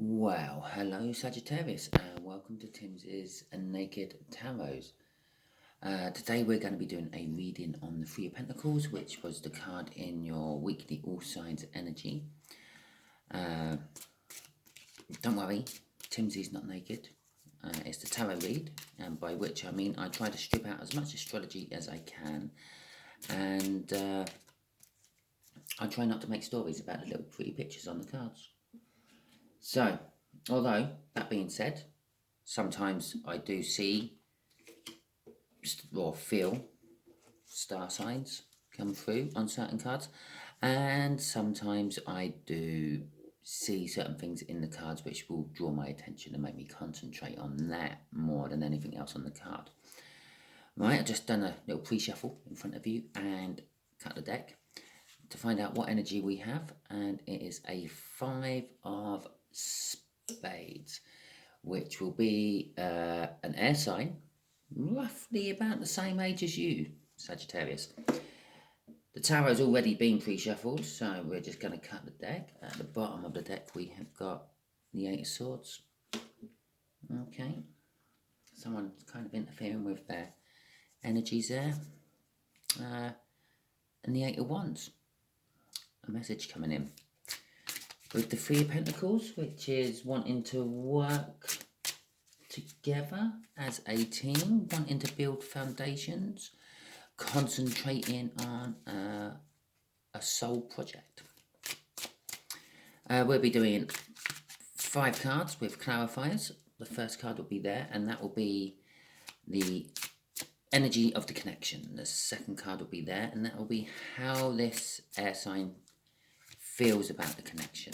Well, hello Sagittarius, and welcome to Timsy Naked Tarot. Today we're going to be doing a reading on the Three of Pentacles, which was the card in your weekly All Signs energy. Don't worry, Timsy's not naked. It's the tarot read, and by which I mean I try to strip out as much astrology as I can, and I try not to make stories about the little pretty pictures on the cards. So, although, that being said, sometimes I do see or feel star signs come through on certain cards, and sometimes I do see certain things in the cards which will draw my attention and make me concentrate on that more than anything else on the card. Right, I've just done a little pre-shuffle in front of you and cut the deck to find out what energy we have, and it is a 5 of Spades, which will be an air sign, roughly about the same age as you, Sagittarius. The tarot's already been pre-shuffled, so we're just going to cut the deck. At the bottom of the deck we have got the 8 of Swords. Okay, someone's kind of interfering with their energies there. And the 8 of Wands. A message coming in. With the Three of Pentacles, which is wanting to work together as a team, wanting to build foundations, concentrating on a soul project. We'll be doing 5 cards with clarifiers. The first card will be there, and that will be the energy of the connection. The second card will be there, and that will be how this air sign feels about the connection.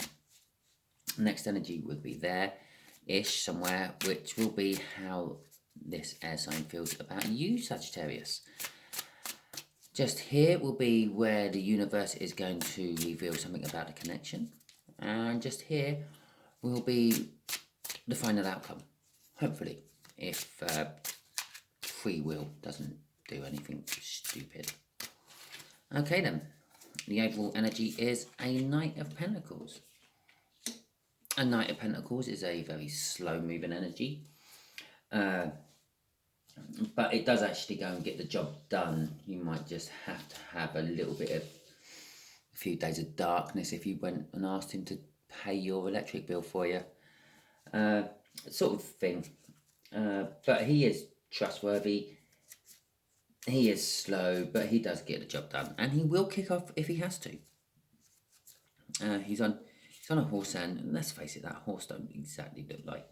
Next energy would be there-ish somewhere, which will be how this air sign feels about you, Sagittarius. Just here will be where the universe is going to reveal something about the connection, and just here will be the final outcome, hopefully, if free will doesn't do anything stupid. Okay then. The overall energy is a Knight of Pentacles. A Knight of Pentacles is a very slow-moving energy. But it does actually go and get the job done. You might just have to have a few days of darkness if you went and asked him to pay your electric bill for you. Sort of thing. But he is trustworthy. He is slow, but he does get the job done, and he will kick off if he has to. He's on a horse, and let's face it, that horse don't exactly look like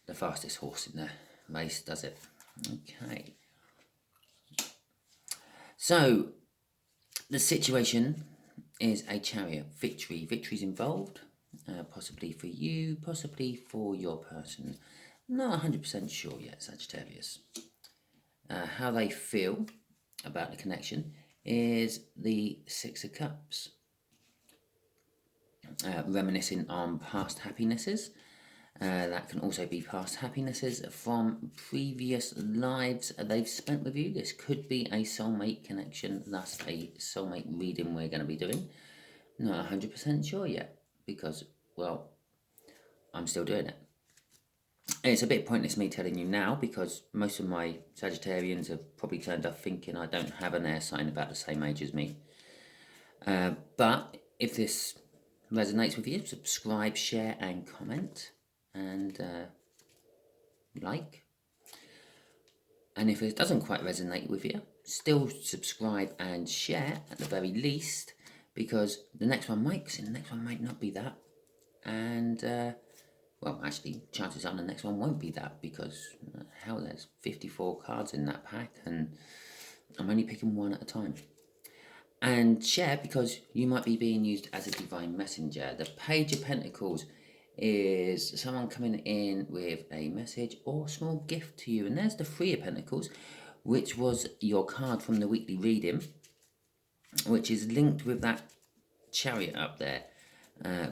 the fastest horse in the race, does it? Okay. So the situation is a Chariot. Victory. Victory's involved, possibly for you, possibly for your person. Not 100% sure yet, Sagittarius. How they feel about the connection is the 6 of Cups. Reminiscing on past happinesses. That can also be past happinesses from previous lives they've spent with you. This could be a soulmate connection, thus a soulmate reading we're going to be doing. Not 100% sure yet, because, well, I'm still doing it. It's a bit pointless me telling you now, because most of my Sagittarians have probably turned up thinking I don't have an air sign about the same age as me. But if this resonates with you, subscribe, share and comment, and like. And if it doesn't quite resonate with you, still subscribe and share at the very least, because the next one might, and the next one might not be that. And well, actually, chances are the next one won't be that, because hell, there's 54 cards in that pack, and I'm only picking one at a time. And share, because you might be being used as a divine messenger. The Page of Pentacles is someone coming in with a message or small gift to you. And there's the Three of Pentacles, which was your card from the weekly reading, which is linked with that Chariot up there.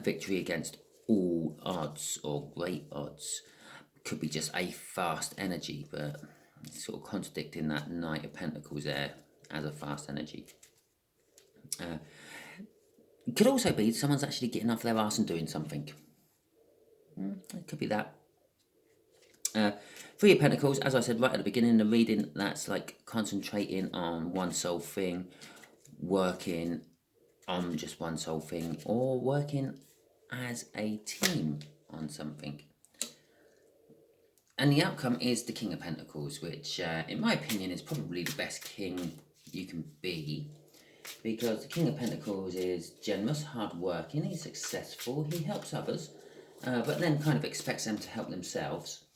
Victory against all odds, or great odds. Could be just a fast energy, but it's sort of contradicting that Knight of Pentacles there as a fast energy. It could also be someone's actually getting off their arse and doing something. It could be that. Three of Pentacles, as I said right at the beginning of the reading, that's like concentrating on one sole thing, working on just one sole thing, or working as a team on something. And the outcome is the King of Pentacles, which in my opinion is probably the best king you can be, because the King of Pentacles is generous, hard-working, he's successful, he helps others, but then kind of expects them to help themselves.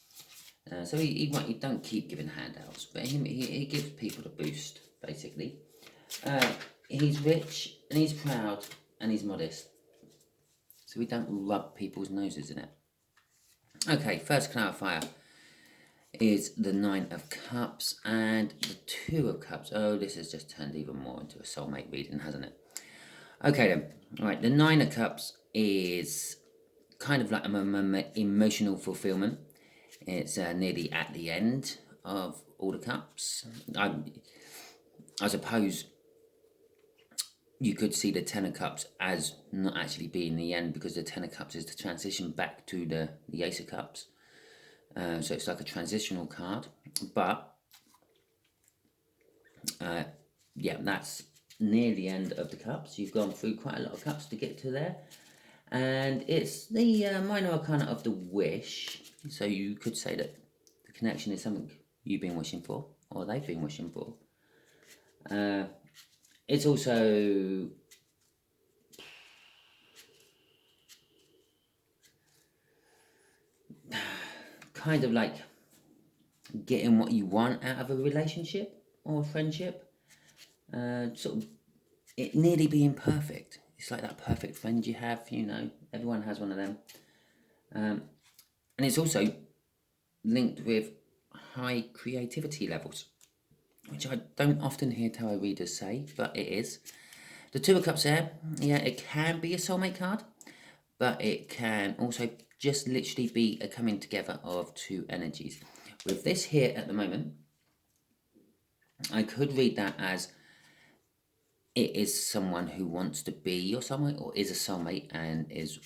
So he don't keep giving handouts, but he gives people a boost, basically. He's rich, and he's proud, and he's modest. So we don't rub people's noses in it. Okay, first clarifier is the Nine of Cups and the Two of Cups. Oh, this has just turned even more into a soulmate reading, hasn't it? Okay then, right, the Nine of Cups is kind of like an emotional fulfillment. It's nearly at the end of all the cups. I suppose you could see the Ten of Cups as not actually being the end, because the Ten of Cups is the transition back to the Ace of Cups. So it's like a transitional card. But, yeah, that's near the end of the cups. You've gone through quite a lot of cups to get to there. And it's the minor arcana of the wish. So you could say that the connection is something you've been wishing for, or they've been wishing for. It's also kind of like getting what you want out of a relationship or a friendship. Sort of it nearly being perfect. It's like that perfect friend you have, you know. Everyone has one of them. And it's also linked with high creativity levels, which I don't often hear tarot readers say, but it is. The Two of Cups there, yeah, it can be a soulmate card, but it can also just literally be a coming together of two energies. With this here at the moment, I could read that as it is someone who wants to be your soulmate, or is a soulmate and is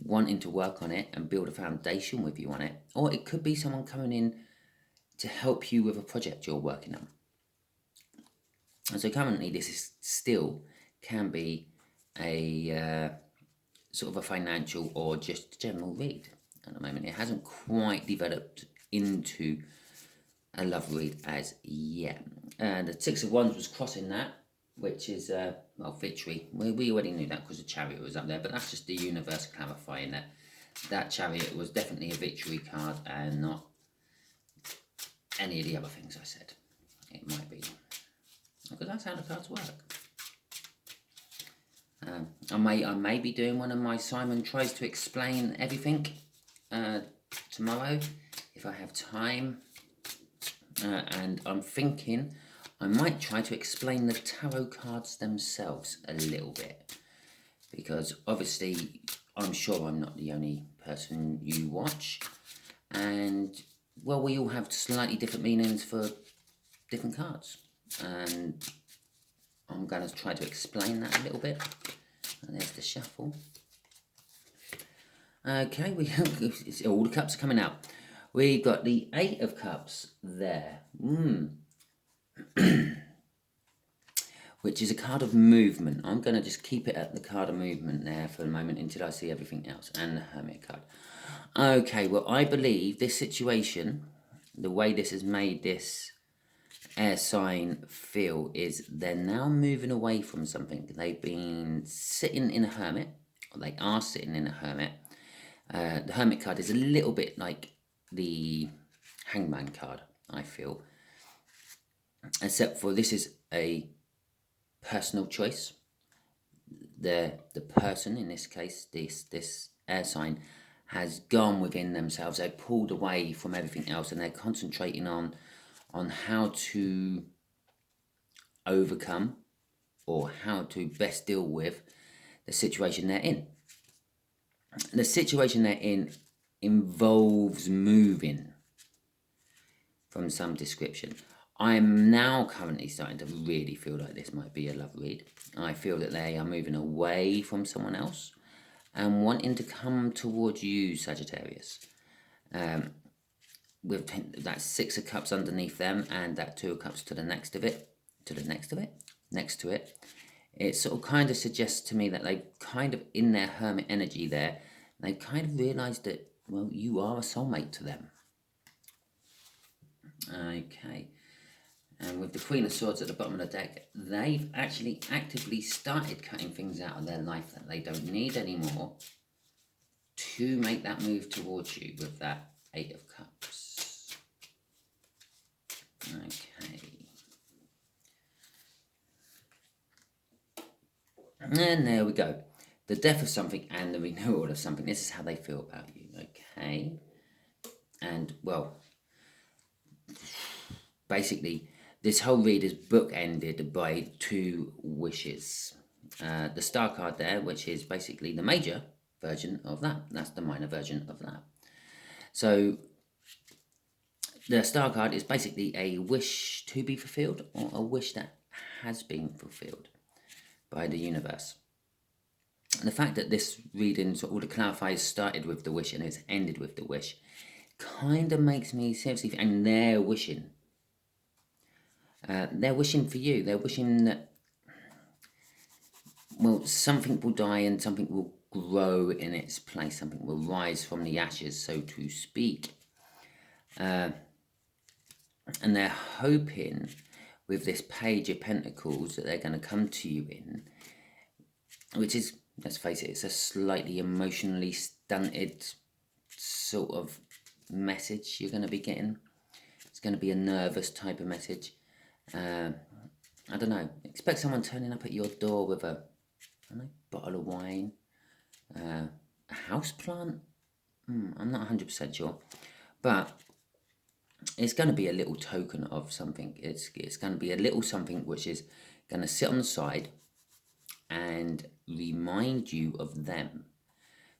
wanting to work on it and build a foundation with you on it. Or it could be someone coming in to help you with a project you're working on. And so currently this is still can be a sort of a financial or just general read at the moment. It hasn't quite developed into a love read as yet. And the Six of Wands was crossing that, which is, well, victory. We already knew that because the Chariot was up there, but that's just the universe clarifying that that Chariot was definitely a victory card and not any of the other things I said. It might be. Because that's how the cards work. I may be doing one of my Simon Tries to Explain Everything tomorrow, if I have time. And I'm thinking I might try to explain the tarot cards themselves a little bit. Because obviously, I'm sure I'm not the only person you watch. And, well, we all have slightly different meanings for different cards. And I'm going to try to explain that a little bit. And there's the shuffle. Okay, all the cups are coming out. We've got the Eight of Cups there. Which is a card of movement. I'm going to just keep it at the card of movement there for a moment until I see everything else. And the Hermit card. Okay, well, I believe this situation, the way this has made this air sign feel, is they're now moving away from something. They've been sitting in a hermit, or they are sitting in a hermit. The Hermit card is a little bit like the Hangman card, I feel. Except for this is a personal choice. The person, in this case, this air sign, has gone within themselves. They've pulled away from everything else and they're concentrating on how to overcome or how to best deal with the situation they're in. The situation they're in involves moving from some description. I'm now currently starting to really feel like this might be a love read. I feel that they are moving away from someone else and wanting to come towards you, Sagittarius. With that Six of Cups underneath them and that Two of Cups to the next of it, next to it. It sort of kind of suggests to me that they've kind of, in their hermit energy there, they've kind of realised that, well, you are a soulmate to them. Okay. And with the Queen of Swords at the bottom of the deck, they've actually actively started cutting things out of their life that they don't need anymore to make that move towards you with that Eight of Cups. Okay. And there we go. The death of something and the renewal of something. This is how they feel about you. Okay. And, well, basically, this whole read is bookended by two wishes. The star card there, which is basically the major version of that. That's the minor version of that. So, the star card is basically a wish to be fulfilled or a wish that has been fulfilled by the universe. And the fact that this reading, so all the clarifiers started with the wish and it's ended with the wish, kind of makes me seriously, and they're wishing for you. They're wishing that, well, something will die and something will grow in its place. Something will rise from the ashes, so to speak. And they're hoping with this Page of Pentacles that they're going to come to you in, which is, let's face it, it's a slightly emotionally stunted sort of message you're going to be getting. It's going to be a nervous type of message. I don't know. Expect someone turning up at your door with a, I don't know, bottle of wine, a house plant. I'm not 100% sure, but it's going to be a little token of something. It's going to be a little something which is going to sit on the side and remind you of them,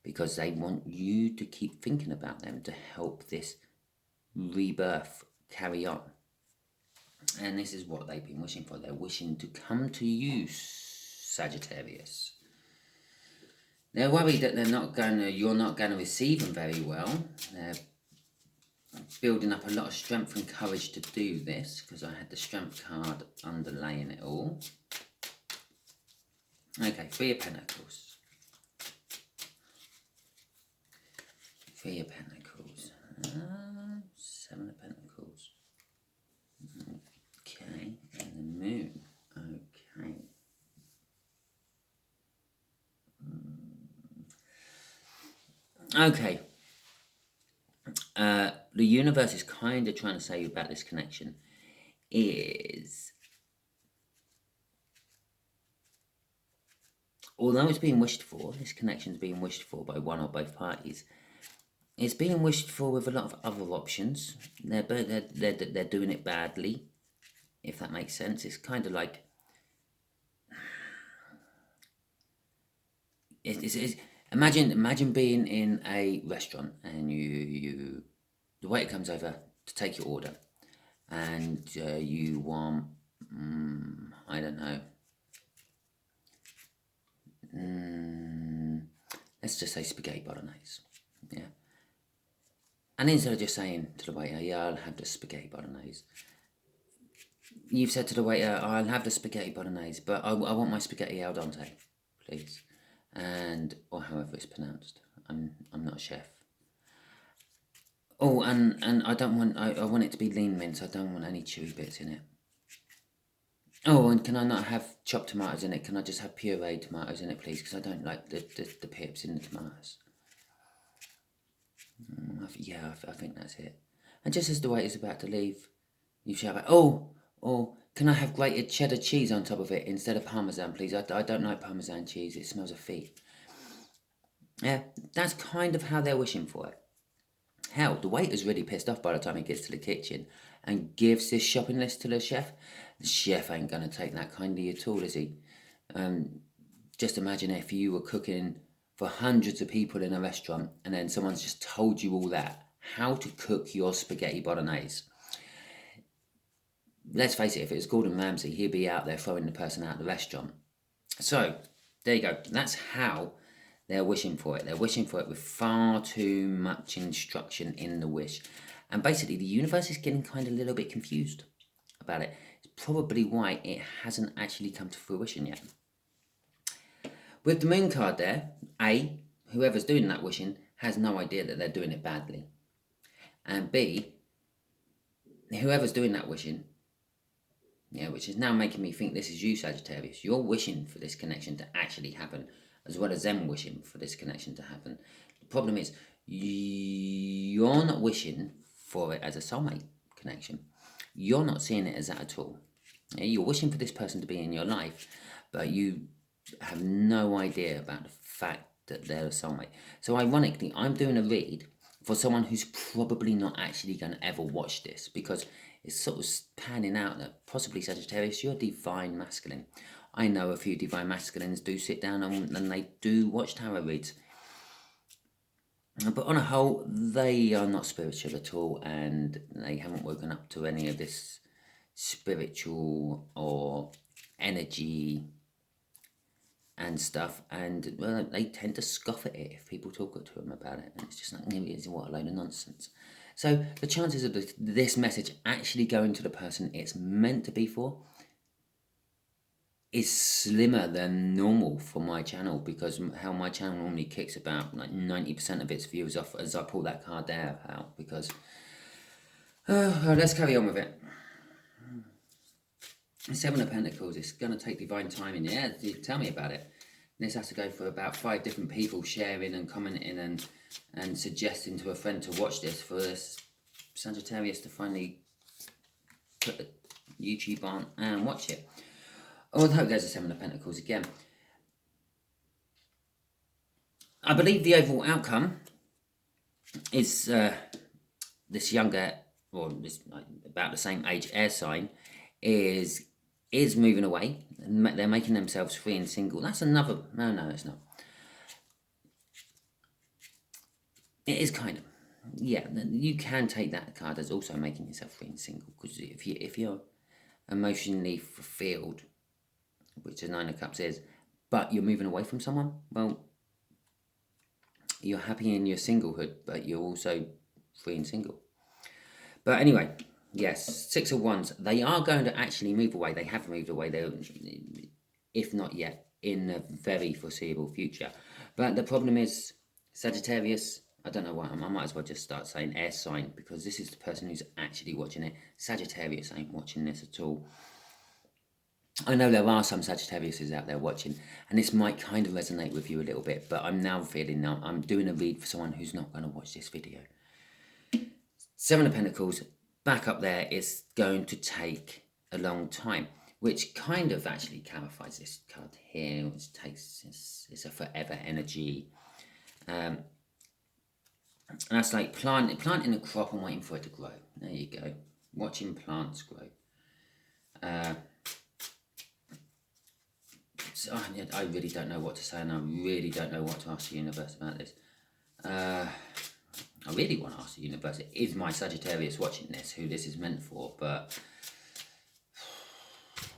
because they want you to keep thinking about them to help this rebirth carry on. And this is what they've been wishing for. They're wishing to come to you, Sagittarius. They're worried that you're not going to receive them very well. They're building up a lot of strength and courage to do this, because I had the Strength card underlaying it all. Okay, Three of Pentacles. Three of Pentacles. Seven of Pentacles. Okay, and the Moon. Okay. Okay. The universe is kind of trying to say about this connection is, although it's being wished for, this connection is being wished for by one or both parties, it's being wished for with a lot of other options. They're doing it badly, if that makes sense. It's kind of like, imagine being in a restaurant and the waiter comes over to take your order, and you want, I don't know, let's just say spaghetti bolognese, yeah. And instead of just saying to the waiter, yeah, I'll have the spaghetti bolognese, you've said to the waiter, I'll have the spaghetti bolognese, but I want my spaghetti al dente, please. And, or however it's pronounced. I'm not a chef. Oh, and I don't want, I want it to be lean mince. I don't want any chewy bits in it. Oh, and can I not have chopped tomatoes in it? Can I just have pureed tomatoes in it, please? Because I don't like the pips in the tomatoes. I think that's it. And just as the waiter's about to leave, you shout out, oh, can I have grated cheddar cheese on top of it instead of Parmesan, please? I don't like Parmesan cheese. It smells of feet. Yeah, that's kind of how they're wishing for it. Hell, the waiter's really pissed off by the time he gets to the kitchen and gives this shopping list to the chef. The chef ain't going to take that kindly at all, is he? Just imagine if you were cooking for hundreds of people in a restaurant and then someone's just told you all that. How to cook your spaghetti bolognese. Let's face it, if it was Gordon Ramsay, he'd be out there throwing the person out of the restaurant. So, there you go. That's how They're wishing for it. They're wishing for it with far too much instruction in the wish. And basically, the universe is getting kind of a little bit confused about it. It's probably why it hasn't actually come to fruition yet. With the moon card there, A, whoever's doing that wishing has no idea that they're doing it badly. And B, whoever's doing that wishing, which is now making me think this is you, Sagittarius. You're wishing for this connection to actually happen, as well as them wishing for this connection to happen. The problem is, you're not wishing for it as a soulmate connection. You're not seeing it as that at all. You're wishing for this person to be in your life, but you have no idea about the fact that they're a soulmate. So ironically, I'm doing a read for someone who's probably not actually going to ever watch this, because it's sort of panning out that possibly, Sagittarius, you're divine masculine. I know a few divine masculines do sit down and they do watch tarot reads. But on a whole, they are not spiritual at all, and they haven't woken up to any of this spiritual or energy and stuff, and well, they tend to scoff at it if people talk to them about it, and it's just like, what a load of nonsense. So the chances of this message actually going to the person it's meant to be for is slimmer than normal for my channel, because how my channel normally kicks about like 90% of its viewers off as I pull that card there out, because let's carry on with it. Seven of Pentacles, it's going to take divine timing. Yeah, tell me about it. This has to go for about 5 different people sharing and commenting and suggesting to a friend to watch this for this Sagittarius to finally put the YouTube on and watch it. Although there's a Seven of Pentacles again. I believe the overall outcome is this younger, or this about the same age air sign, is moving away. They're making themselves free and single. That's another... No, it's not. It is kind of... Yeah, you can take that card as also making yourself free and single. Because if you're emotionally fulfilled, which the Nine of Cups is, but you're moving away from someone, well, you're happy in your singlehood, but you're also free and single. But anyway... Yes, Six of Wands. They are going to actually move away. They have moved away. They, if not yet, in the very foreseeable future. But the problem is, Sagittarius, I don't know why, I might as well just start saying air sign, because this is the person who's actually watching it. Sagittarius ain't watching this at all. I know there are some Sagittariuses out there watching, and this might kind of resonate with you a little bit, but I'm now feeling I'm doing a read for someone who's not going to watch this video. Seven of Pentacles. Back up there is going to take a long time, which kind of actually clarifies this card here, which it's a forever energy. And that's like planting a crop and waiting for it to grow. There you go. Watching plants grow. So I really don't know what to say, and I really don't know what to ask the universe about this. I really want to ask the universe, is my Sagittarius watching this, who this is meant for, but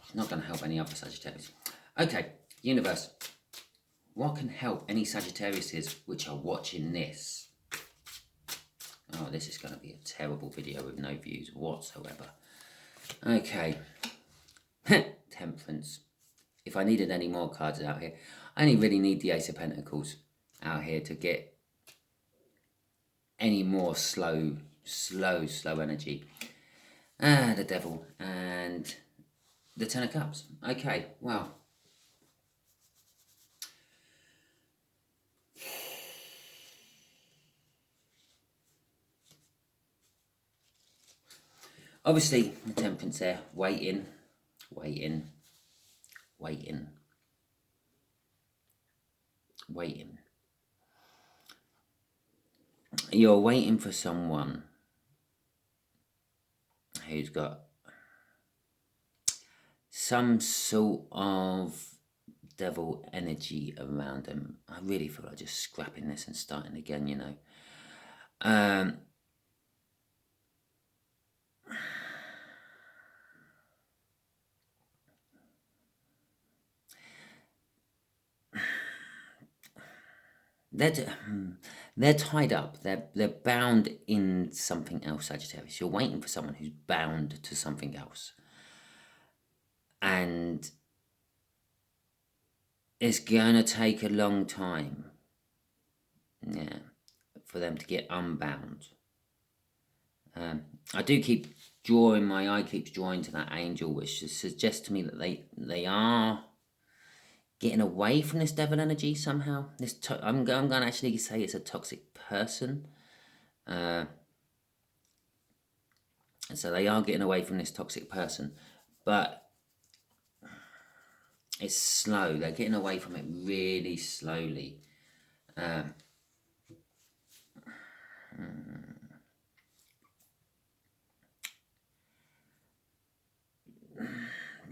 it's not going to help any other Sagittarius. Okay, universe, what can help any Sagittariuses which are watching this? Oh, this is going to be a terrible video with no views whatsoever. Okay, Temperance. If I needed any more cards out here, I only really need the Ace of Pentacles out here to get any more slow energy. The Devil and the Ten of Cups. Okay, well. Obviously, the Temperance there, waiting. You're waiting for someone who's got some sort of devil energy around them. I really feel like just scrapping this and starting again, you know. they're tied up. They're bound in something else, Sagittarius. You're waiting for someone who's bound to something else, and it's gonna take a long time, yeah, for them to get unbound. I do keep drawing, my eye keeps drawing to that angel, which suggests to me that they are getting away from this devil energy somehow. I'm going to actually say it's a toxic person. So they are getting away from this toxic person, but it's slow. They're getting away from it really slowly.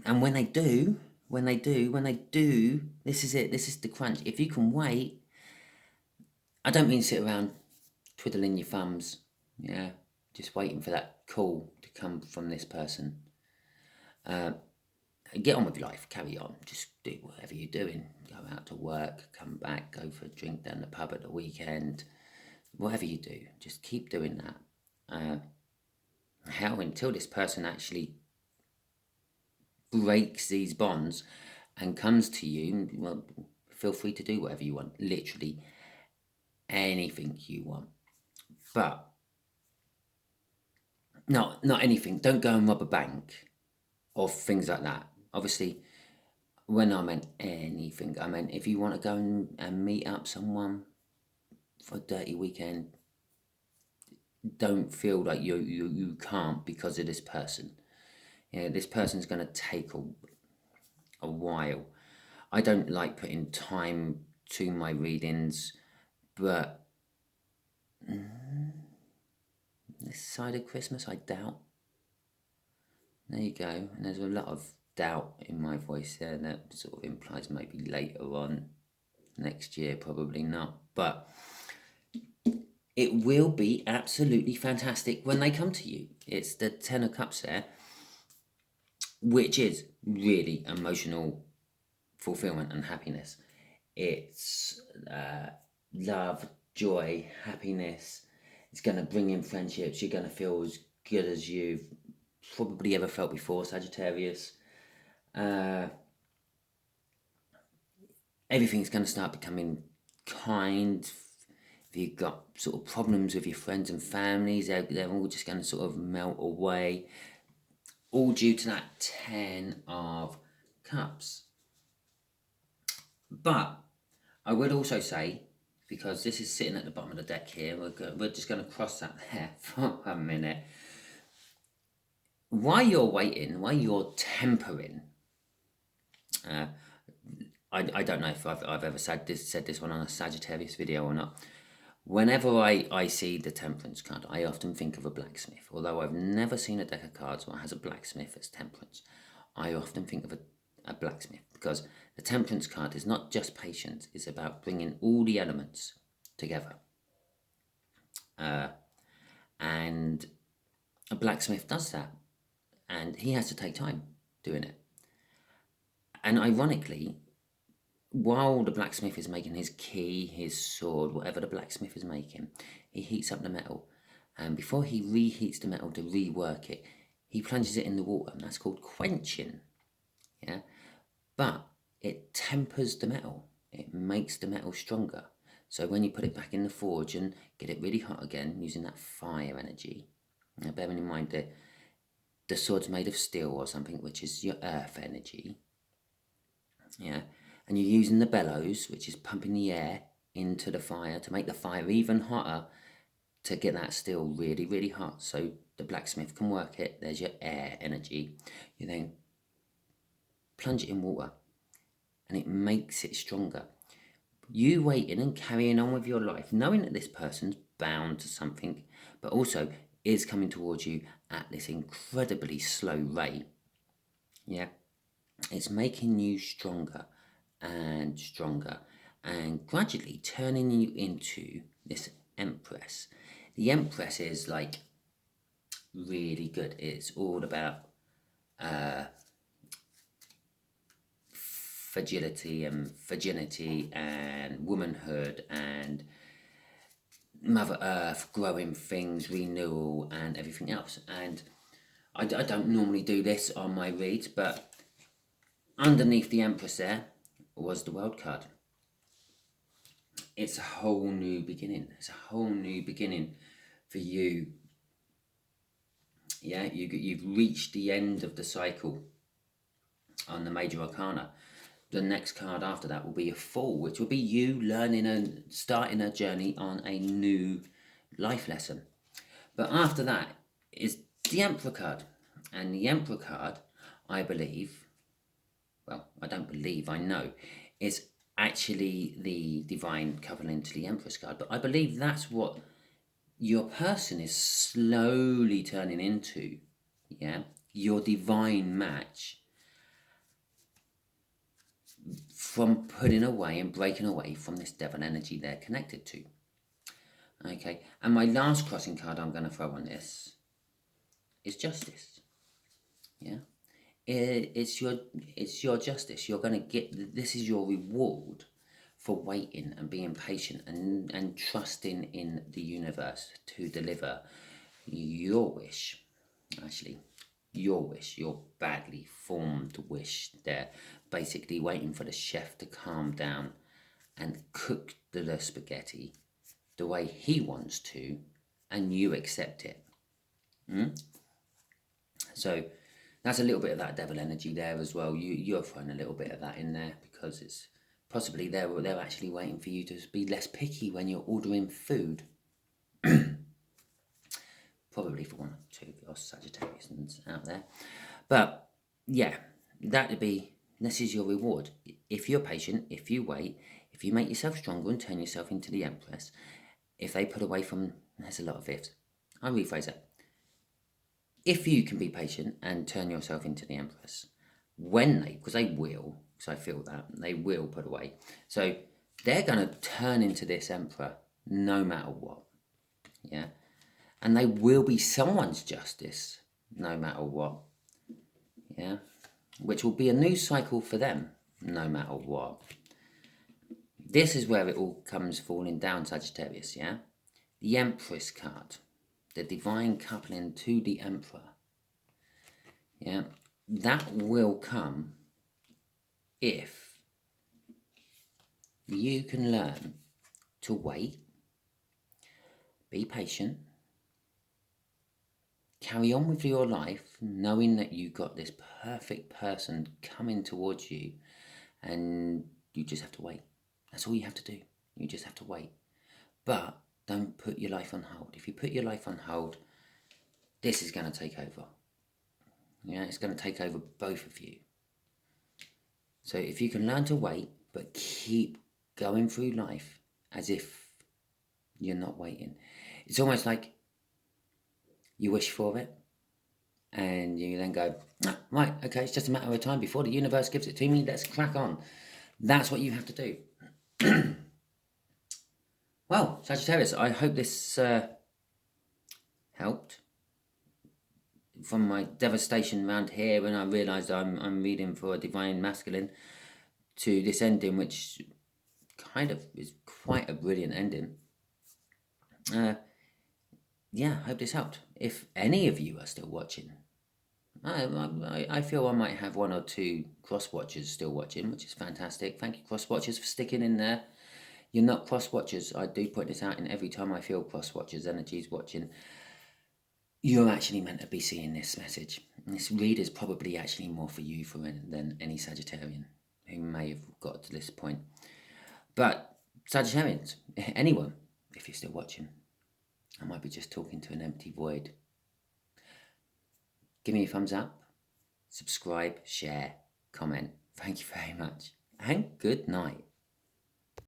And when they do, this is it. This is the crunch. If you can wait, I don't mean sit around twiddling your thumbs, yeah, just waiting for that call to come from this person. Get on with life, carry on, just do whatever you're doing. Go out to work, come back, go for a drink down the pub at the weekend. Whatever you do, just keep doing that. How until this person actually breaks these bonds and comes to you, well, feel free to do whatever you want, literally anything you want. But no, not anything. Don't go and rob a bank or things like that. Obviously, when I meant anything, I meant if you want to go and meet up someone for a dirty weekend, don't feel like you can't because of this person. Yeah, this person's going to take a while. I don't like putting time to my readings, but this side of Christmas, I doubt. There you go. And there's a lot of doubt in my voice there, and that sort of implies maybe later on next year, probably not. But it will be absolutely fantastic when they come to you. It's the Ten of Cups there, which is really emotional fulfillment and happiness. It's love, joy, happiness. It's going to bring in friendships. You're going to feel as good as you've probably ever felt before, Sagittarius. Everything's going to start becoming kind. If you've got sort of problems with your friends and families, they're all just going to sort of melt away. All due to that 10 of Cups. But I would also say, because this is sitting at the bottom of the deck here, we're just going to cross that there for a minute. While you're waiting, while you're tempering, I don't know if I've ever said this one on a Sagittarius video or not. Whenever I see the temperance card, I often think of a blacksmith. Although I've never seen a deck of cards where it has a blacksmith as temperance, I often think of a blacksmith, because the temperance card is not just patience, it's about bringing all the elements together. And a blacksmith does that, and he has to take time doing it. And ironically, while the blacksmith is making his key, his sword, whatever the blacksmith is making, he heats up the metal. And before he reheats the metal to rework it, he plunges it in the water, and that's called quenching. Yeah, but it tempers the metal. It makes the metal stronger. So when you put it back in the forge and get it really hot again, using that fire energy, now bearing in mind that the sword's made of steel or something, which is your earth energy. Yeah, and you're using the bellows, which is pumping the air into the fire to make the fire even hotter, to get that steel really, really hot so the blacksmith can work it. There's your air energy. You then plunge it in water and it makes it stronger. You waiting and carrying on with your life, knowing that this person's bound to something, but also is coming towards you at this incredibly slow rate. Yeah, it's making you stronger and stronger, and gradually turning you into this Empress. The Empress is like really good. It's all about fragility and virginity and womanhood and Mother Earth, growing things, renewal and everything else. And I don't normally do this on my reads, but underneath the Empress there was the World card. It's a whole new beginning. It's a whole new beginning for you. Yeah, you've reached the end of the cycle on the Major Arcana. The next card after that will be a Fool, which will be you learning and starting a journey on a new life lesson. But after that is the Emperor card. And the Emperor card, I believe, well, I don't believe, I know, is actually the divine covenant to the Empress card. But I believe that's what your person is slowly turning into, yeah? Your divine match, from putting away and breaking away from this devil energy they're connected to. Okay, and my last crossing card I'm going to throw on this is Justice. Yeah, it's your justice. You're going to get, this is your reward for waiting and being patient and trusting in the universe to deliver your wish. Actually, your wish, your badly formed wish there, basically waiting for the chef to calm down and cook the spaghetti the way he wants to, and you accept it. So that's a little bit of that devil energy there as well. You're throwing a little bit of that in there because it's possibly they're actually waiting for you to be less picky when you're ordering food. Probably for one or two of your Sagittarians out there. But yeah, this is your reward. If you're patient, if you wait, if you make yourself stronger and turn yourself into the Empress, if they put away from, there's a lot of ifs. I'll rephrase that. If you can be patient and turn yourself into the Empress, because they will, because I feel that, they will put away. So they're going to turn into this Emperor no matter what. Yeah. And they will be someone's justice no matter what. Yeah. Which will be a new cycle for them no matter what. This is where it all comes falling down, Sagittarius, yeah? The Empress card. The divine coupling to the Emperor. Yeah? That will come if you can learn to wait, be patient, carry on with your life, knowing that you got this perfect person coming towards you, and you just have to wait. That's all you have to do. You just have to wait. But don't put your life on hold. If you put your life on hold, this is going to take over. Yeah, it's going to take over both of you. So if you can learn to wait, but keep going through life as if you're not waiting. It's almost like you wish for it, and you then go, right, okay, it's just a matter of time before the universe gives it to me, let's crack on. That's what you have to do. Well, Sagittarius, I hope this helped. From my devastation around here when I realised I'm reading for a divine masculine to this ending, which kind of is quite a brilliant ending. Yeah, I hope this helped. If any of you are still watching, I feel I might have one or two cross-watchers still watching, which is fantastic. Thank you, cross-watchers, for sticking in there. You're not cross-watchers. I do point this out, and every time I feel cross-watchers energies watching, you're actually meant to be seeing this message. And this read is probably actually more for you than any Sagittarian who may have got to this point. But Sagittarians, anyone, if you're still watching, I might be just talking to an empty void. Give me a thumbs up, subscribe, share, comment. Thank you very much, and good night.